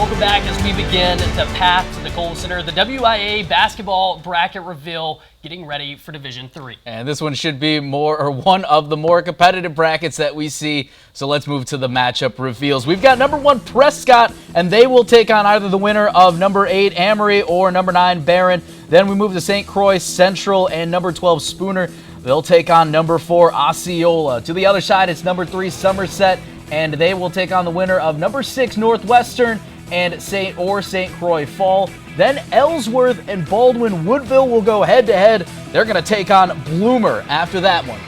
welcome back as we begin the path to the Gold Center, the WIAA Basketball Bracket Reveal, getting ready for Division 3. And this one should be one of the more competitive brackets that we see. So let's move to the matchup reveals. We've got number 1 Prescott, and they will take on either the winner of number 8 Amory or number 9 Barron. Then we move to St. Croix Central and number 12 Spooner. They'll take on number 4 Osceola. To the other side, it's number 3 Somerset, and they will take on the winner of number 6 Northwestern and St. Croix Fall. Then Ellsworth and Baldwin Woodville will go head-to-head. They're going to take on Bloomer after that one.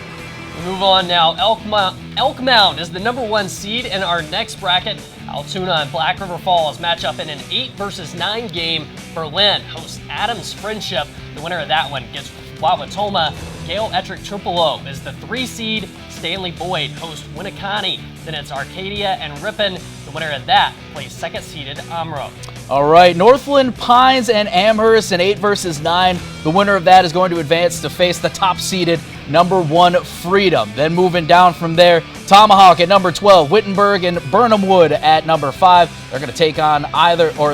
We move on now. Elk Mound is the number 1 seed in our next bracket. Altoona and Black River Falls match up in an 8 versus 9 game. Berlin hosts Adams Friendship. The winner of that one gets Wauwatomi. Gale Ettrick Tupelo is the 3 seed. Stanley Boyd hosts Winneconne. Then it's Arcadia and Ripon. The winner of that plays 2nd-seeded Amro. All right, Northland Pines and Amherst in 8 versus 9. The winner of that is going to advance to face the top-seeded number 1 Freedom. Then moving down from there, Tomahawk at number 12, Wittenberg and Burnham Wood at number 5. They're going to take on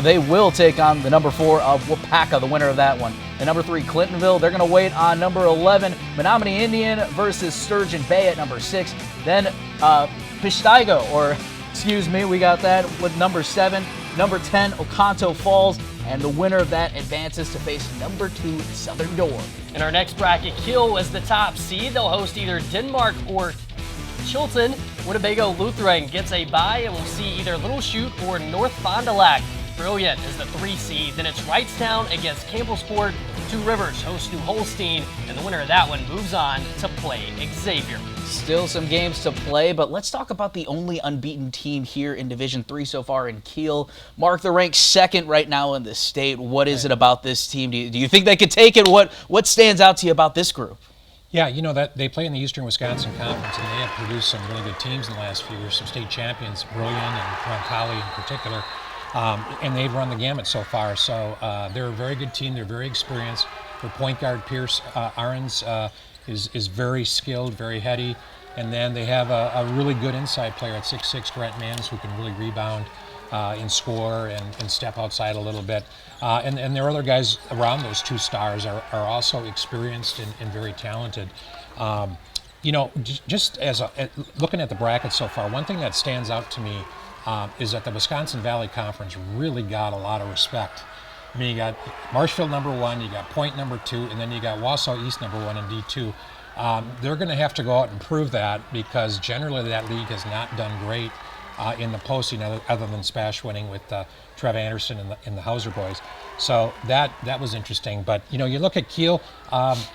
they will take on the number 4 of Wapaka, the winner of that one. And number 3, Clintonville, they're going to wait on number 11, Menominee Indian versus Sturgeon Bay at number 6. Then we got that with number 7. Number 10, Oconto Falls, and the winner of that advances to face number 2, Southern Door. In our next bracket, Kiel is the top seed. They'll host either Denmark or Chilton. Winnebago Lutheran gets a bye, and we'll see either Little Chute or North Fond du Lac. Brilliant is the 3 seed. Then it's Wrightstown against Campbellsport. Two Rivers hosts New Holstein, and the winner of that one moves on to play Xavier. Still some games to play, but let's talk about the only unbeaten team here in Division 3 so far in Kiel. Mark, they're ranked 2nd right now in the state. What is it about this team? Do you think they could take it? What stands out to you about this group? Yeah, you know that they play in the Eastern Wisconsin Conference, and they have produced some really good teams in the last few years, some state champions, Brilliant and Roncalli in particular. And they've run the gamut so far. So they're a very good team. They're very experienced. Their point guard, Pierce Ahrens, is very skilled, very heady. And then they have a really good inside player at 6'6", Grant Mans, who can really rebound and score and step outside a little bit. And there are other guys around those 2 stars are also experienced and very talented. You know, just looking at the bracket so far, one thing that stands out to me is that the Wisconsin Valley Conference really got a lot of respect. I mean, you got Marshfield number 1, you got Point number 2, and then you got Wausau East number 1 in D2. They're going to have to go out and prove that, because generally that league has not done great in the postseason, other than Spash winning with Trev Anderson and the Hauser boys. So that was interesting. But, you know, you look at Kiel,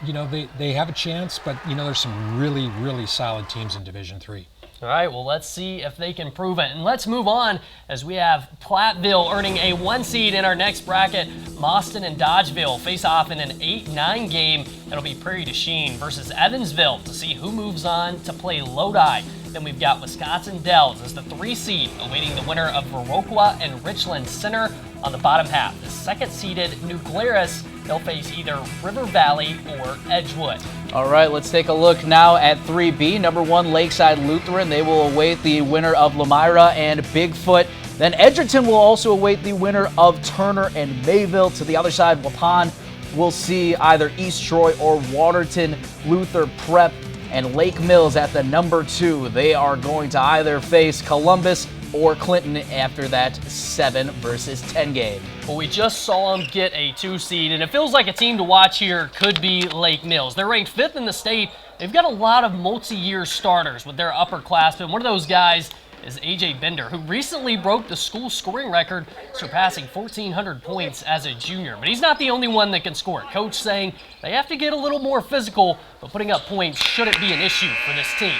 you know, they have a chance, but, you know, there's some really, really solid teams in Division 3. All right, well, let's see if they can prove it. And let's move on as we have Platteville earning a 1 seed in our next bracket. Mauston and Dodgeville face off in an 8-9 game. That'll be Prairie du Chien versus Evansville to see who moves on to play Lodi. Then we've got Wisconsin Dells as the 3 seed, awaiting the winner of Viroqua and Richland Center on the bottom half. The 2nd-seeded New Glarus, they'll face either River Valley or Edgewood. All right, let's take a look now at 3B. Number 1, Lakeside Lutheran. They will await the winner of Lamira and Bigfoot. Then Edgerton will also await the winner of Turner and Mayville. To the other side, Waupun will see either East Troy or Waterton. Luther Prep and Lake Mills at the number 2. They are going to either face Columbus or Clinton after that 7 versus 10 game. Well, we just saw them get a 2 seed, and it feels like a team to watch here could be Lake Mills. They're ranked 5th in the state. They've got a lot of multi-year starters with their upperclassmen. One of those guys is A.J. Bender, who recently broke the school scoring record, surpassing 1,400 points as a junior. But he's not the only one that can score. Coach saying they have to get a little more physical, but putting up points shouldn't be an issue for this team.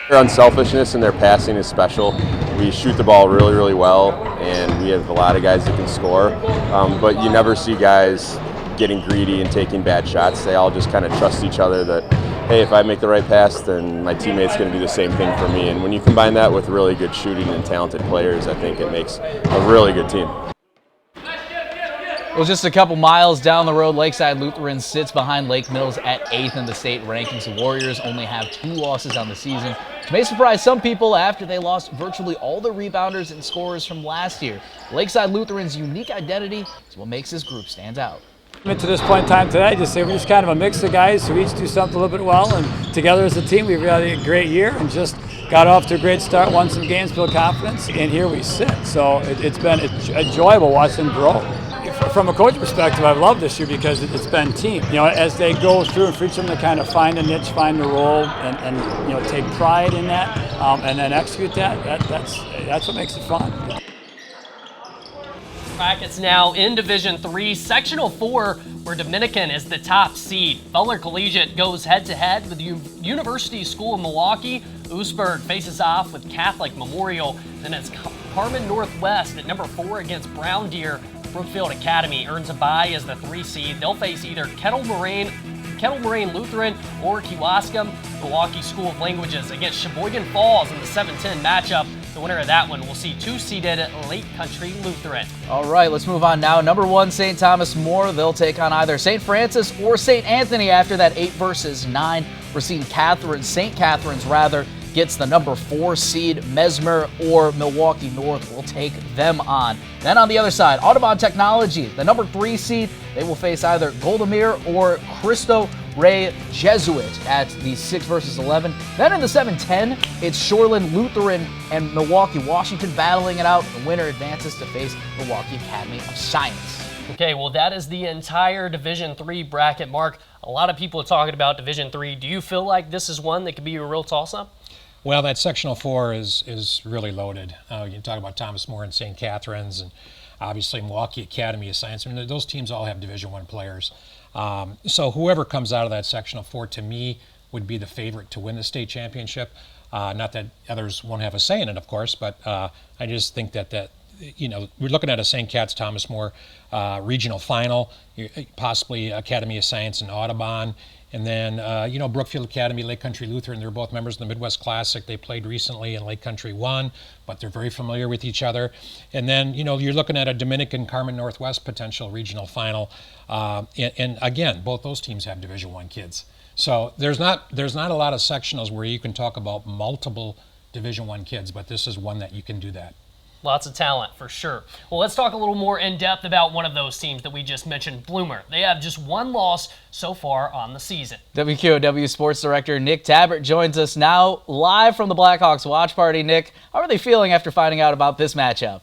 Their unselfishness and their passing is special. We shoot the ball really, really well, and we have a lot of guys that can score. But you never see guys getting greedy and taking bad shots. They all just kind of trust each other that, hey, if I make the right pass, then my teammate's going to do the same thing for me. And when you combine that with really good shooting and talented players, I think it makes a really good team. Well, just a couple miles down the road, Lakeside Lutheran sits behind Lake Mills at 8th in the state rankings. The Warriors only have 2 losses on the season, which may surprise some people after they lost virtually all the rebounders and scorers from last year. Lakeside Lutheran's unique identity is what makes this group stand out. To this point in time today, we're just kind of a mix of guys who each do something a little bit well, and together as a team, we've had a great year and just got off to a great start, won some games, built confidence, and here we sit. So it's been enjoyable watching them grow. From a coach perspective, I've loved this year because it's been team. As they go through and for each of them to kind of find a niche, find a role, and take pride in that, and then execute that's what makes it fun. Brackets now in Division 3, Sectional 4, where Dominican is the top seed. Butler Collegiate goes head-to-head with University School of Milwaukee. Oostburg faces off with Catholic Memorial. Then it's Carmen Northwest at number 4 against Brown Deer. Brookfield Academy earns a bye as the 3 seed. They'll face either Kettle Moraine Lutheran or Kewaskum. Milwaukee School of Languages against Sheboygan Falls in the 7-10 matchup. The winner of that one will see 2-seeded Lake Country Lutheran. All right, let's move on now. Number 1, St. Thomas More. They'll take on either St. Francis or St. Anthony after that 8 versus 9. We're seeing St. Catherine's gets the number 4 seed. Mesmer or Milwaukee North will take them on. Then on the other side, Audubon Technology, the number 3 seed. They will face either Goldemir or Cristo Rey Jesuit at the 6 versus 11. Then in the 7-10, it's Shoreland Lutheran and Milwaukee Washington battling it out. The winner advances to face Milwaukee Academy of Science. Okay, well, that is the entire Division 3 bracket, Mark. A lot of people are talking about Division 3. Do you feel like this is one that could be a real toss-up? Well, that Sectional 4 is really loaded. You talk about Thomas More and St. Catherine's, and obviously Milwaukee Academy of Science. I mean, those teams all have Division 1 players. So whoever comes out of that Sectional 4, to me, would be the favorite to win the state championship. Not that others won't have a say in it, of course, but I just think that we're looking at a St. Cat's Thomas More regional final, possibly Academy of Science and Audubon. And then, Brookfield Academy, Lake Country Lutheran, they're both members of the Midwest Classic. They played recently and Lake Country won, but they're very familiar with each other. And then, you're looking at a Dominican Carmen Northwest potential regional final. And again, both those teams have Division I kids. So there's not a lot of sectionals where you can talk about multiple Division I kids, but this is one that you can do that. Lots of talent, for sure. Well, let's talk a little more in depth about one of those teams that we just mentioned, Bloomer. They have just 1 loss so far on the season. WQOW Sports Director Nick Tabbert joins us now live from the Blackhawks watch party. Nick, how are they feeling after finding out about this matchup?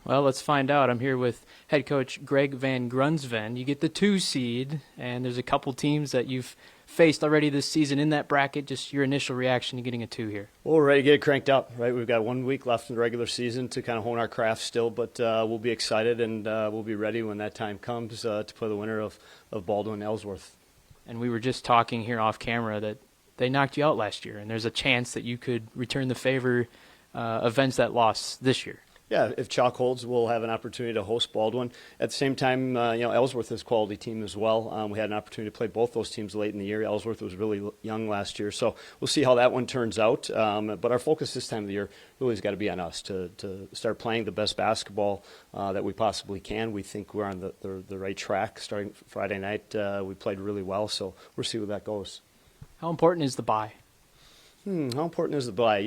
Well, let's find out. I'm here with head coach Greg Van Grunsven. You get the 2 seed, and there's a couple teams that you've faced already this season in that bracket. Just your initial reaction to getting a 2 here. Well, we're ready to get it cranked up, right? We've got 1 week left in the regular season to kind of hone our craft still, but we'll be excited and we'll be ready when that time comes to play the winner of Baldwin and Ellsworth. And we were just talking here off camera that they knocked you out last year, and there's a chance that you could return the favor, avenge that loss this year. Yeah, if chalk holds, we'll have an opportunity to host Baldwin. At the same time, Ellsworth is a quality team as well. We had an opportunity to play both those teams late in the year. Ellsworth was really young last year, so we'll see how that one turns out. But our focus this time of the year really has got to be on us to start playing the best basketball that we possibly can. We think we're on the right track. Starting Friday night, we played really well, so we'll see where that goes. How important is the bye? How important is the bye?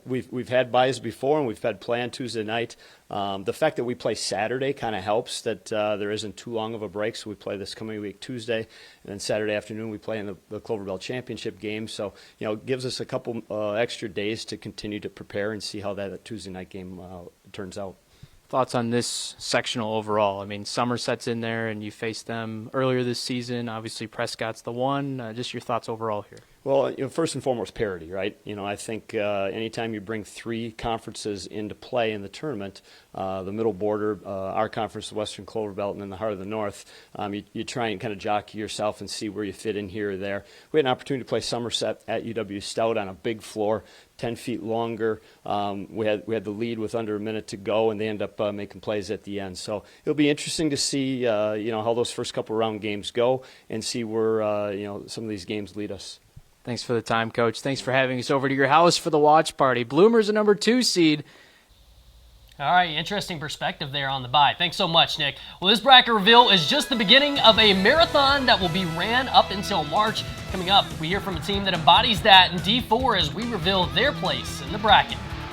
We've had byes before, and we've had play on Tuesday night. The fact that we play Saturday kind of helps that there isn't too long of a break. So we play this coming week Tuesday, and then Saturday afternoon we play in the Clover Belt Championship game. So it gives us a couple extra days to continue to prepare and see how that Tuesday night game turns out. Thoughts on this sectional overall? I mean, Somerset's in there, and you faced them earlier this season. Obviously, Prescott's the one. Just your thoughts overall here. Well, first and foremost, parity, right? I think anytime you bring 3 conferences into play in the tournament, the middle border, our conference, the Western Clover Belt, and then the heart of the North, you try and kind of jockey yourself and see where you fit in here or there. We had an opportunity to play Somerset at UW Stout on a big floor, 10 feet longer. We had the lead with under a minute to go, and they end up making plays at the end. So it'll be interesting to see, how those first couple round games go and see where, some of these games lead us. Thanks for the time, Coach. Thanks for having us over to your house for the watch party. Bloomer's a number 2 seed. All right, interesting perspective there on the bye. Thanks so much, Nick. Well, this bracket reveal is just the beginning of a marathon that will be ran up until March. Coming up, we hear from a team that embodies that in D4 as we reveal their place in the bracket.